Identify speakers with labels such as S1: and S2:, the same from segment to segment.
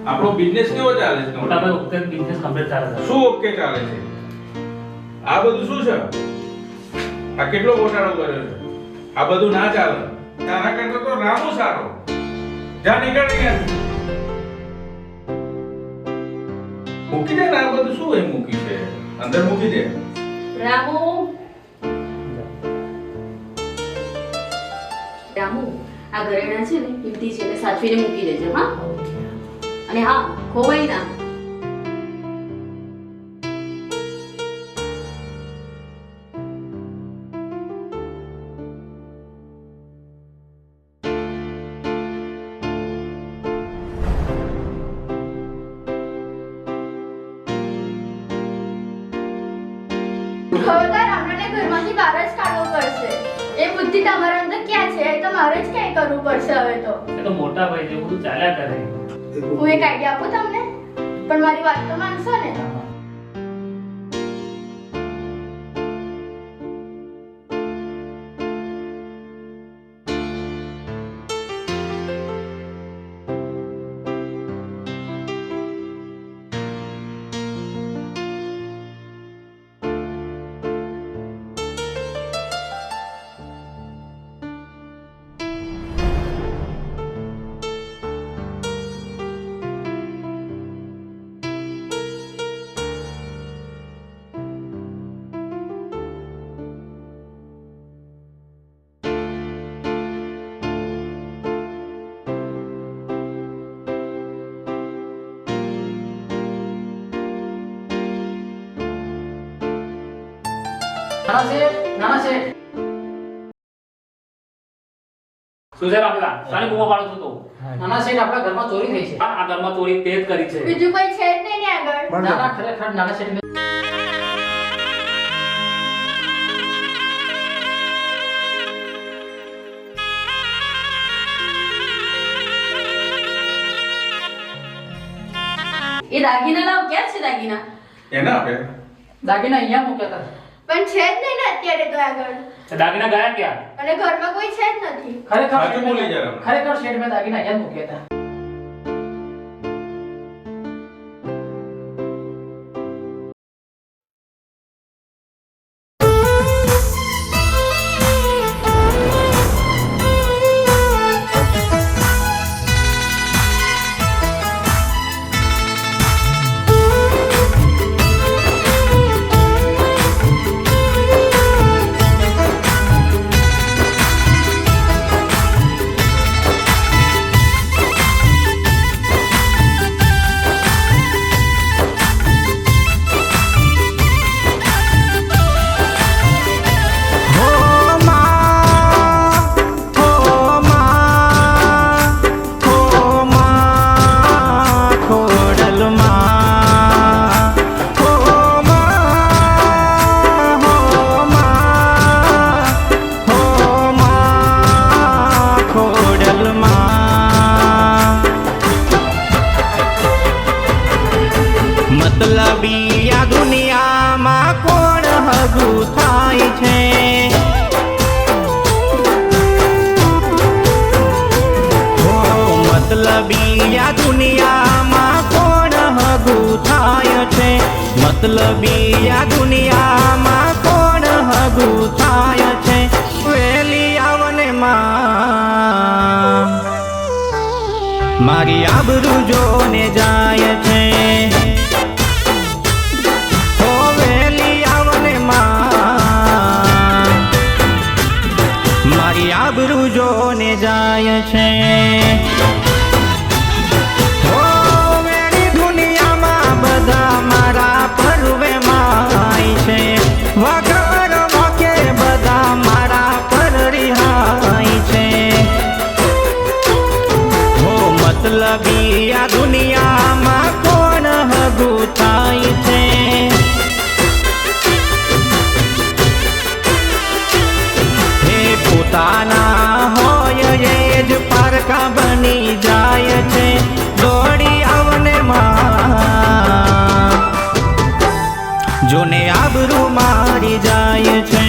S1: આપણો બિઝનેસ કેવો ચાલે છે?
S2: મોટા ભાઈ ઓકે બિઝનેસ કમ્પ્લીટ ચાલે છે.
S1: શું ઓકે ચાલે છે? આ બધું શું છે? આ કેટલો ઘોટાળો કર્યો છે? આ બધું ના ચાલે. તારા કરતા તો રામુ સારો. જા નીકળ અહીંયાથી. મૂકી દે ને, આ બધું શું એ મૂકી છે? અંદર મૂકી દે.
S3: રામુ, રામુ, આ ઘરેણા છે ને કિંમતી છે એટલે સાચવીને મૂકી દેજે, હા? અને હા, ખોવાય ના.
S4: ખબરદાર, આપણને ઘરમાંથી બહાર જ કાઢવો પડશે. એ બુદ્ધિ તમારા અંદર ક્યાં છે? એ તો મારે જ ક્યાંય કરવું પડશે હવે તો.
S2: એ તો મોટા ભાઈ છે, બધું ચાલ્યા કરે.
S4: હું એક આઈડિયા આપું તમને, પણ મારી વાત તો માનશો ને?
S5: નાના શેઠ.
S2: શું છે બાપલા? શાની બૂમો પાડો છો તું?
S5: નાના શેઠ, આપણા ઘરમાં ચોરી થઈ છે.
S2: આ ઘરમાં ચોરી તે જ કરી છે.
S4: બીજું કોઈ છે જ નહીં ને આગળ.
S5: નાના, ખરેખર નાના શેઠ.
S3: એ દાગીના લાવ. ક્યાં છે દાગીના?
S1: એના આપે.
S5: દાગીના અહીંયા મૂક્યા હતા.
S4: પણ છે જ નહીં ને અત્યારે તો આગળ.
S2: દાગીના ગયા ક્યાં?
S4: અને ઘરમાં કોઈ છે જ નથી.
S1: સાચું બોલી જરા.
S5: ખરેખર શેઠ, મેં દાગીના અહીંયા જ મૂક્યા હતા.
S6: મતલબી આ દુનિયામાં કોણ હગું થાય છે? મતલબી આ દુનિયામાં કોણ હગું થાય છે? મતલબી આ દુનિયામાં કોણ હગું થાય છે? વેલી આવને માં મારી આબરૂ જોને જાય છે. મારી આબરૂ જોને જાય છે. ઓ વેરી દુનિયામાં બધા મારા પરવે માય છે. વગર મોકે બધા મારા પર રિહાય છે. હો મતલબી આ દુનિયામાં કોણ હગું થાય છે? પોતાના હોય એ જ પારકા બની જાય છે. દોડી આવને માં જોને આબરૂ મારી જાય છે.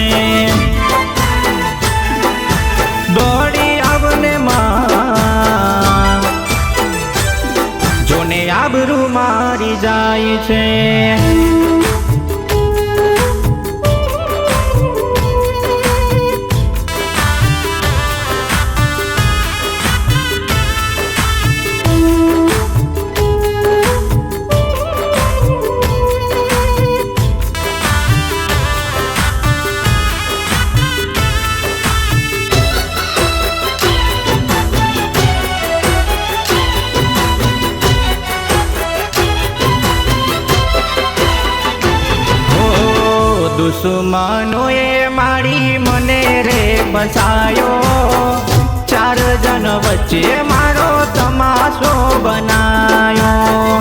S6: દુશ્મનોએ મારી મને રે બસાયો, ચાર જન વચ્ચે મારો તમાશો બનાયો.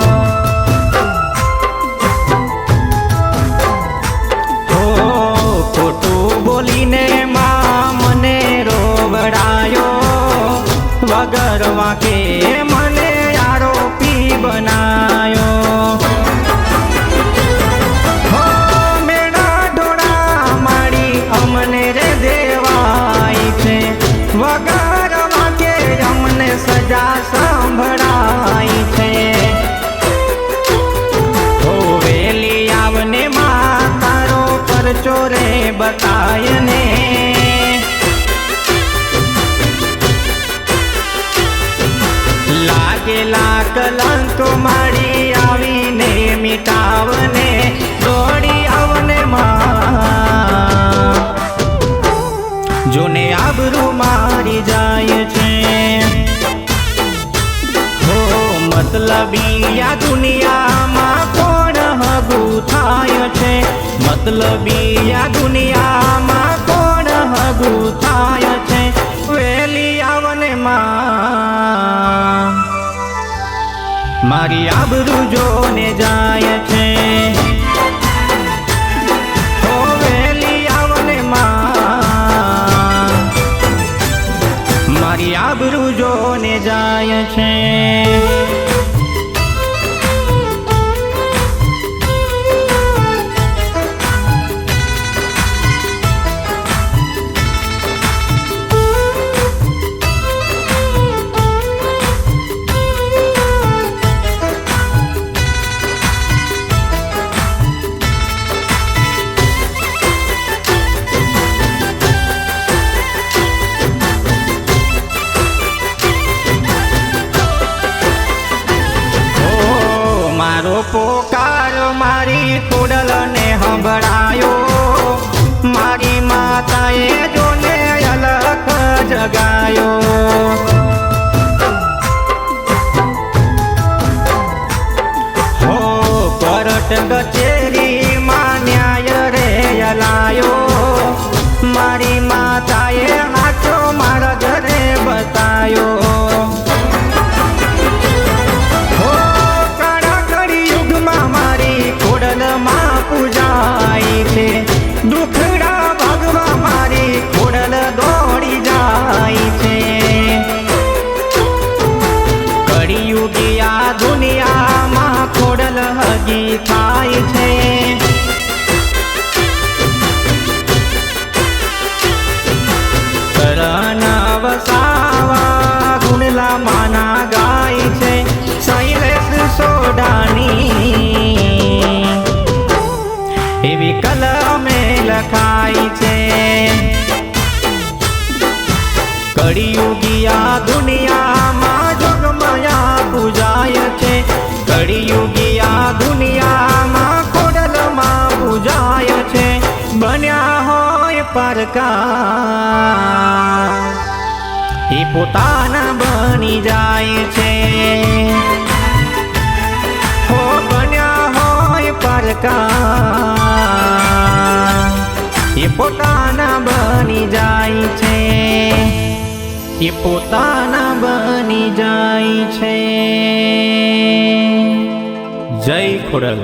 S6: હો ખોટું બોલીને માં મને રોવડાયો, વગર વાંકે મને આરોપી બનાયો. હો મેણા ઢોળા મારી અમને રે દેવાય છે, વગર વાંકે અમને સજા સંભળાય છે. હો વેલી આવને માં તારો પરચો રે બતાય ને, લાગેલા કલંક મારી આવીને મિટાવને, દોડી આવને માં જોને આબરૂ મારી જાય છે. હો મતલબી આ દુનિયામાં કોણ હગું થાય છે, મતલબી આ દુનિયામાં કોણ હગું થાય છે. વેલી આવને માં મારી આબરૂ જોને જાય છે. હો વેલી આવને માં મારી આબરૂ જોને જાય છે. મારો પોકાર મારી ખોડલને સંભળાયો, મારી માતાએ જોને અલખ જગાયો. હો કોર્ટ કચેરીમાં ન્યાય રે અલાયો, મારી માતાએ હાચો મારા ઘરે બતાયો. પૂજાય છે દુખડા ભગવા મારી ખોડલ દોડી જાય છે. કળિયુગી આ દુનિયામાં ખોડલ હગી થાય છે. કરણ વસાવા ગુણલા માના ગાય છે, શૈલેષ સોડાની એવી કલમે લખાય છે. કળિયુગી આ દુનિયામાં જોગમાયા પૂજાય છે, કળિયુગી આ દુનિયામાં ખોડલમાં પૂજાય છે. બન્યા હોય પરકાર એ પોતાના બની જાય છે. હો બન્યા હોય પરકાર એ પોતાના બની જાય છે, એ પોતાના બની જાય છે. જય ખોડલ.